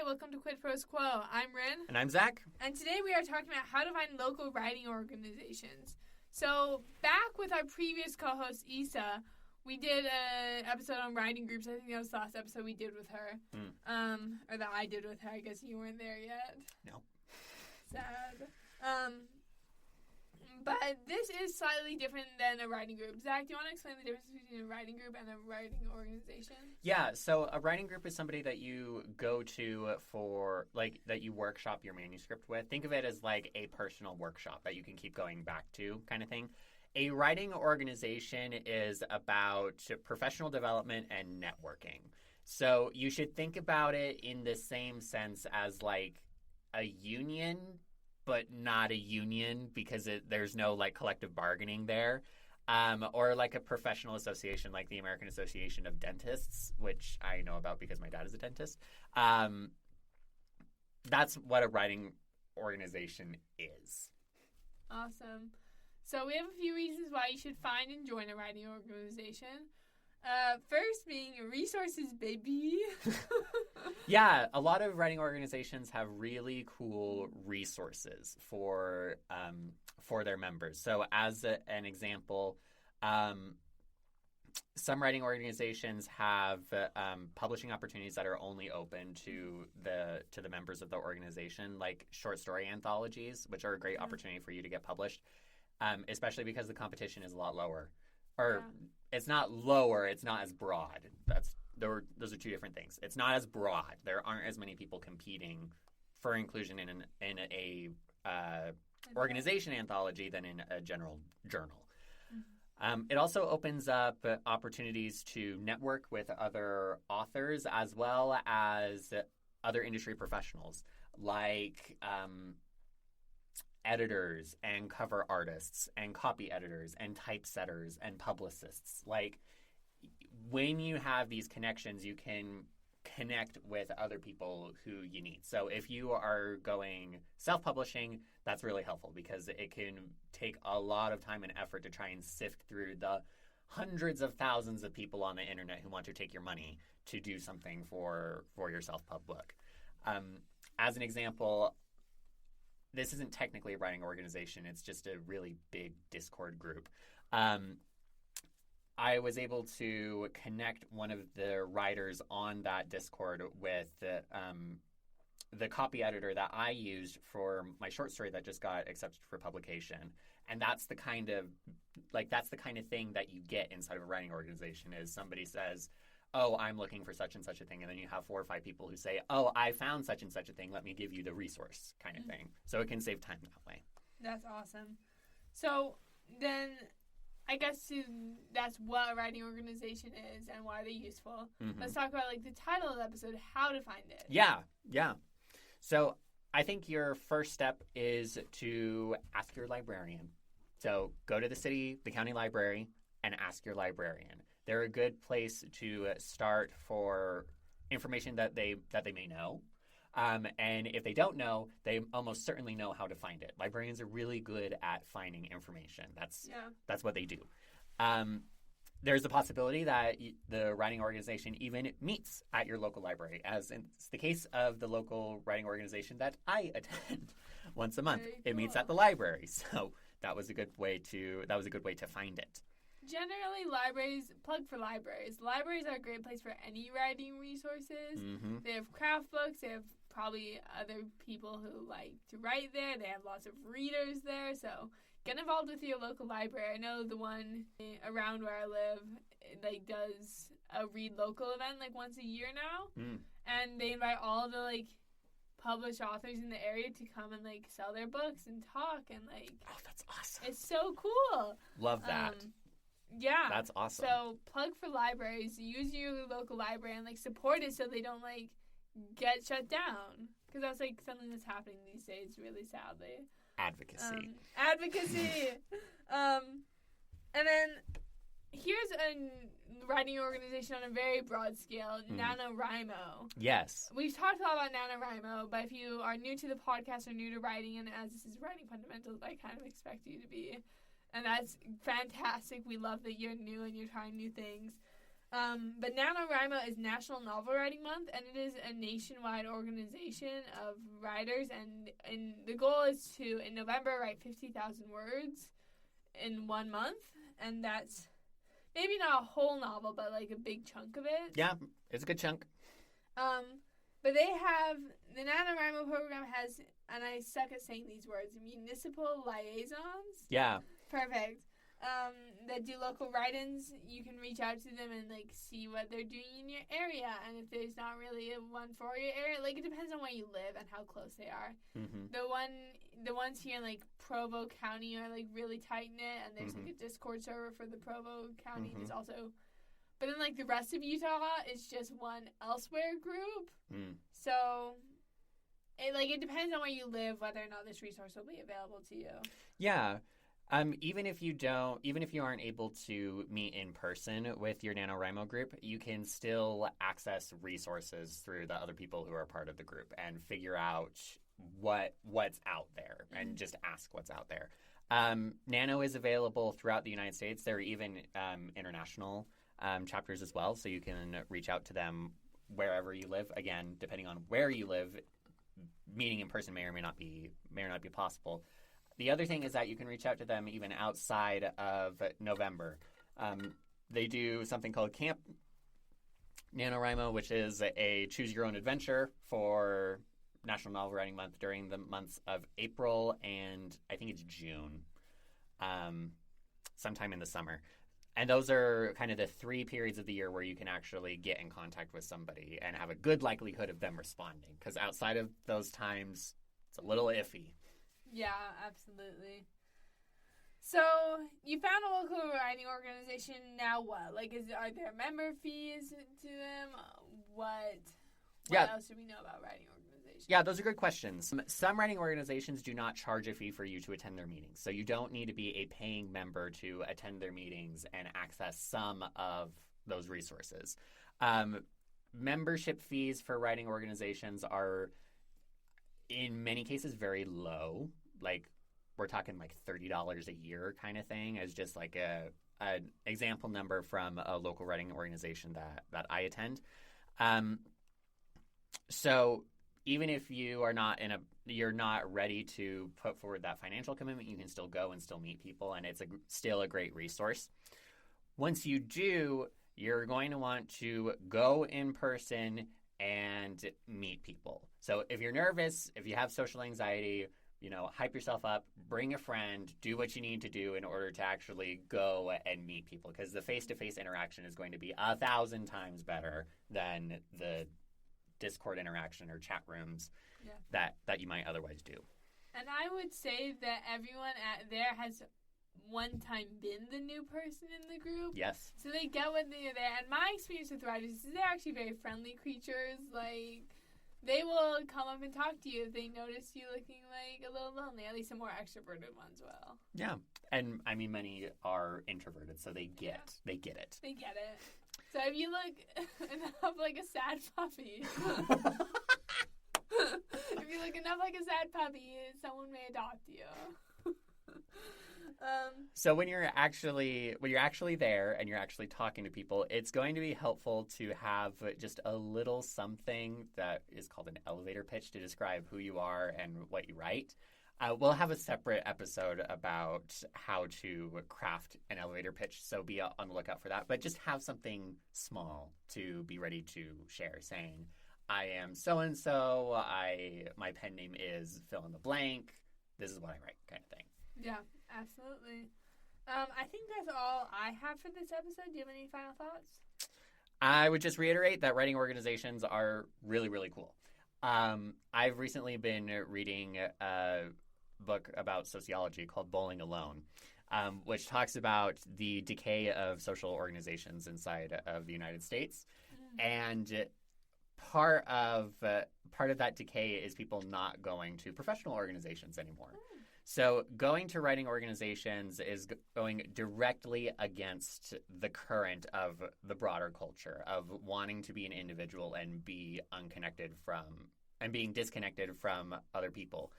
welcome to Quid Pros Quo. I'm Rin. And I'm Zach. And today we are talking about how to find local writing organizations. So, back with our previous co-host, Issa, we did an episode on writing groups. I think that was the last episode we did with her. Or that I did with her. I guess you weren't there yet. No. Sad. But this is slightly different than a writing group. Zach, do you want to explain the difference between a writing group and a writing organization? Yeah, so a writing group is somebody that you go to for, that you workshop your manuscript with. Think of it as like a personal workshop that you can keep going back to kind of thing. A writing organization is about professional development and networking. So you should think about it in the same sense as like a union, but not a union because there's no like collective bargaining there, or like a professional association like the American Association of Dentists, which I know about because my dad is a dentist. That's what a writing organization is. Awesome. So we have a few reasons why you should find and join a writing organization. First being resources, baby. Yeah, a lot of writing organizations have really cool resources for their members. So as an example, some writing organizations have publishing opportunities that are only open to the members of the organization, like short story anthologies, which are a great opportunity for you to get published, especially because the competition is a lot lower. It's not lower, it's not as broad. Those are two different things. It's not as broad. There aren't as many people competing for inclusion in a organization anthology than in a general journal. It also opens up opportunities to network with other authors as well as other industry professionals like editors and cover artists and copy editors and typesetters and publicists. Like, when you have these connections, you can connect with other people who you need. So if you are going self-publishing, that's really helpful because it can take a lot of time and effort to try and sift through the hundreds of thousands of people on the internet who want to take your money to do something for your self-pub book. As an example, this isn't technically a writing organization. It's just a really big Discord group. I was able to connect one of the writers on that Discord with the copy editor that I used for my short story that just got accepted for publication. And that's the kind of thing that you get inside of a writing organization is somebody says, oh, I'm looking for such and such a thing. And then you have 4 or 5 people who say, oh, I found such and such a thing. Let me give you the resource kind of thing. So it can save time that way. That's awesome. So then I guess that's what a writing organization is and why they're useful. Mm-hmm. Let's talk about like the title of the episode, how to find it. Yeah. So I think your first step is to ask your librarian. So go to the county library and ask your librarian. They're a good place to start for information that they may know. And if they don't know, they almost certainly know how to find it. Librarians are really good at finding information. That's what they do. There's the possibility that the writing organization even meets at your local library, as it's the case of the local writing organization that I attend once a month. Very cool. It meets at the library, so that was a good way to find it. Generally, plug for libraries. Libraries are a great place for any writing resources. Mm-hmm. They have craft books. They have probably other people who like to write there. They have lots of readers there. So get involved with your local library. I know the one around where I live does a Read Local event once a year now. And they invite all the published authors in the area to come and sell their books and talk and Oh, that's awesome. It's so cool. Love that. Yeah. That's awesome. So plug for libraries. Use your local library and support it so they don't get shut down. Because that's something that's happening these days really sadly. Advocacy. And then here's a writing organization on a very broad scale, NaNoWriMo. Yes. We've talked a lot about NaNoWriMo, but if you are new to the podcast or new to writing, and as this is Writing Fundamentals, I kind of expect you to be. And that's fantastic. We love that you're new and you're trying new things. But NaNoWriMo is National Novel Writing Month, and it is a nationwide organization of writers, and the goal is to, in November, write 50,000 words in 1 month, and that's maybe not a whole novel, but like a big chunk of it. Yeah, it's a good chunk. But they have, the NaNoWriMo program has, and I suck at saying these words, municipal liaisons. Yeah. Perfect. That do local write-ins. You can reach out to them and like see what they're doing in your area, and if there's not really a one for your area, like it depends on where you live and how close they are. Mm-hmm. The ones here in like Provo County are like really tight knit, and there's like a Discord server for the Provo County. There's also, but then like the rest of Utah is just one elsewhere group. So it depends on where you live whether or not this resource will be available to you. Yeah. Even if you aren't able to meet in person with your NaNoWriMo group, you can still access resources through the other people who are part of the group and figure out what's out there and just ask what's out there. Nano is available throughout the United States. There are even international chapters as well, so you can reach out to them wherever you live. Again, depending on where you live, meeting in person may or may not be possible. The other thing is that you can reach out to them even outside of November. They do something called Camp NaNoWriMo, which is a choose-your-own-adventure for National Novel Writing Month during the months of April and I think it's June, sometime in the summer. And those are kind of the 3 periods of the year where you can actually get in contact with somebody and have a good likelihood of them responding. Because outside of those times, it's a little iffy. Yeah, absolutely. So you found a local writing organization. Now what? Like, are there member fees to them? What else do we know about writing organizations? Yeah, those are good questions. Some writing organizations do not charge a fee for you to attend their meetings. So you don't need to be a paying member to attend their meetings and access some of those resources. Membership fees for writing organizations are, in many cases, very low. Like, we're talking like $30 a year kind of thing as just like an example number from a local writing organization that I attend. So even if you are you're not ready to put forward that financial commitment, you can still go and still meet people, and it's still a great resource. Once you do, you're going to want to go in person and meet people. So if you're nervous, if you have social anxiety, hype yourself up, bring a friend, do what you need to do in order to actually go and meet people, because the face-to-face interaction is going to be 1,000 times better than the Discord interaction or chat rooms that you might otherwise do. And I would say that everyone there has one time been the new person in the group. Yes. So they get when they're there. And my experience with writers is they're actually very friendly creatures. Like, they will come up and talk to you if they notice you looking like a little lonely. At least the more extroverted ones will. Yeah. And I mean, many are introverted, so they get it. They get it. So if you look enough like a sad puppy, someone may adopt you. So when you're actually there and you're actually talking to people, it's going to be helpful to have just a little something that is called an elevator pitch to describe who you are and what you write. We'll have a separate episode about how to craft an elevator pitch, so be on the lookout for that. But just have something small to be ready to share, saying, I am so-and-so, my pen name is fill in the blank, this is what I write, kind of thing. Yeah, absolutely. I think that's all I have for this episode. Do you have any final thoughts? I would just reiterate that writing organizations are really, really cool. I've recently been reading a book about sociology called Bowling Alone, which talks about the decay of social organizations inside of the United States. And part of that decay is people not going to professional organizations anymore. So going to writing organizations is going directly against the current of the broader culture of wanting to be an individual and be being disconnected from other people.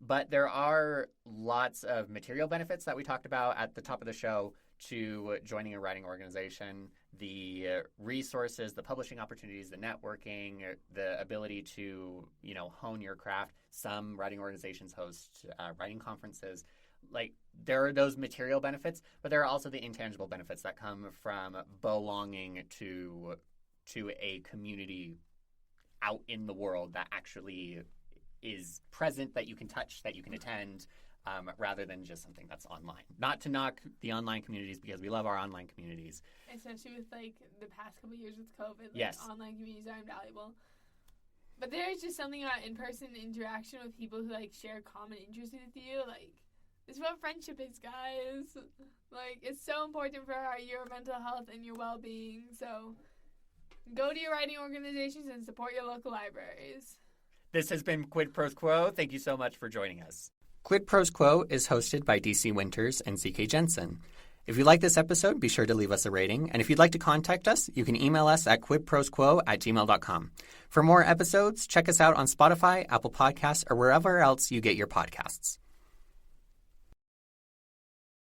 But there are lots of material benefits that we talked about at the top of the show to joining a writing organization. The resources, the publishing opportunities, the networking, the ability to, hone your craft. Some writing organizations host writing conferences. Like, there are those material benefits, but there are also the intangible benefits that come from belonging to a community out in the world that actually is present, that you can touch, that you can attend, rather than just something that's online. Not to knock the online communities, because we love our online communities. Especially with, the past couple of years with COVID. Yes. Online communities are invaluable. But there's just something about in-person interaction with people who, share common interests with you. This is what friendship is, guys. It's so important for your mental health and your well-being. So go to your writing organizations and support your local libraries. This has been Quid Pros Quo. Thank you so much for joining us. Quid Pros Quo is hosted by DC Winters and CK Jensen. If you like this episode, be sure to leave us a rating. And if you'd like to contact us, you can email us at quidprosquo@gmail.com. For more episodes, check us out on Spotify, Apple Podcasts, or wherever else you get your podcasts.